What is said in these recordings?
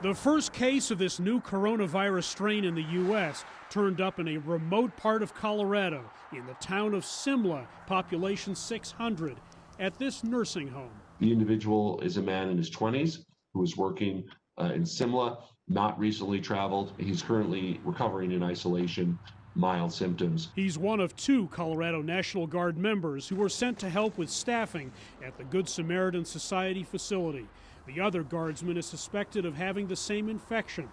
The first case of this new coronavirus strain in the U.S. turned up in a remote part of Colorado, in the town of Simla, population 600, at this nursing home. The individual is a man in his 20s who was working in Simla, not recently traveled. He's currently recovering in isolation, mild symptoms. He's one of 2 Colorado National Guard members who were sent to help with staffing at the Good Samaritan Society facility. The other guardsman is suspected of having the same infection.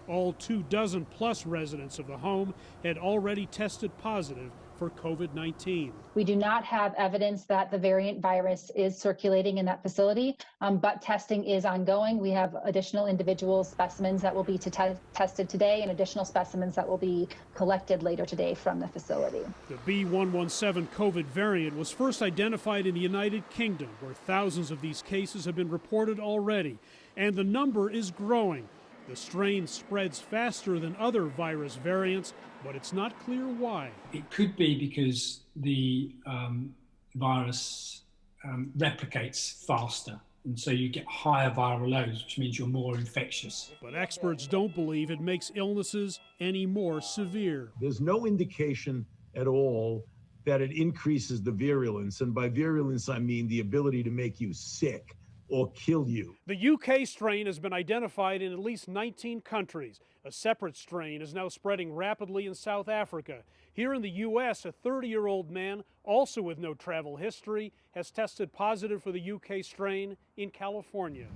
All 24+ residents of the home had already tested positive for COVID-19. We do not have evidence that the variant virus is circulating in that facility, but testing is ongoing. We have additional individual specimens that will be tested today and additional specimens that will be collected later today from the facility. The B.1.1.7 COVID variant was first identified in the United Kingdom, where thousands of these cases have been reported already, and the number is growing. The strain spreads faster than other virus variants, but it's not clear why. It could be because the virus replicates faster, and so you get higher viral loads, which means you're more infectious. But experts don't believe it makes illnesses any more severe. There's no indication at all that it increases the virulence, and by virulence I mean the ability to make you sick or kill you. The UK strain has been identified in at least 19 countries. A separate strain is now spreading rapidly in South Africa. Here in the U.S., a 30-year-old man, also with no travel history, has tested positive for the UK strain in California.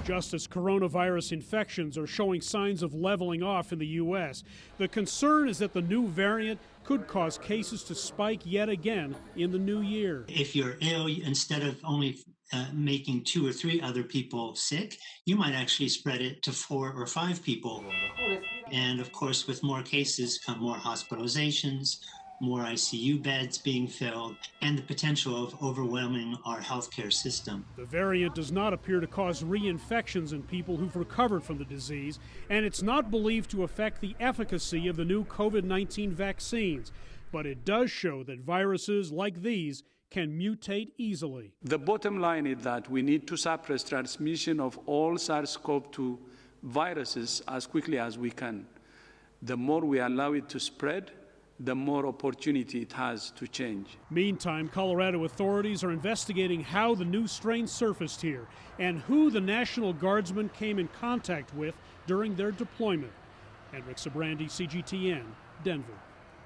Just as coronavirus infections are showing signs of leveling off in the U.S., the concern is that the new variant could cause cases to spike yet again in the new year. If you're ill, instead of only making 2 or 3 other people sick, you might actually spread it to 4 or 5 people. And of course, with more cases come more hospitalizations, more ICU beds being filled, and the potential of overwhelming our healthcare system. The variant does not appear to cause reinfections in people who've recovered from the disease, and it's not believed to affect the efficacy of the new COVID-19 vaccines. But it does show that viruses like these can mutate easily. The bottom line is that we need to suppress transmission of all SARS-CoV-2 viruses as quickly as we can. The more we allow it to spread, the more opportunity it has to change. Meantime, Colorado authorities are investigating how the new strain surfaced here and who the National Guardsmen came in contact with during their deployment. HENDRIK, SYBRANDY, CGTN, Denver.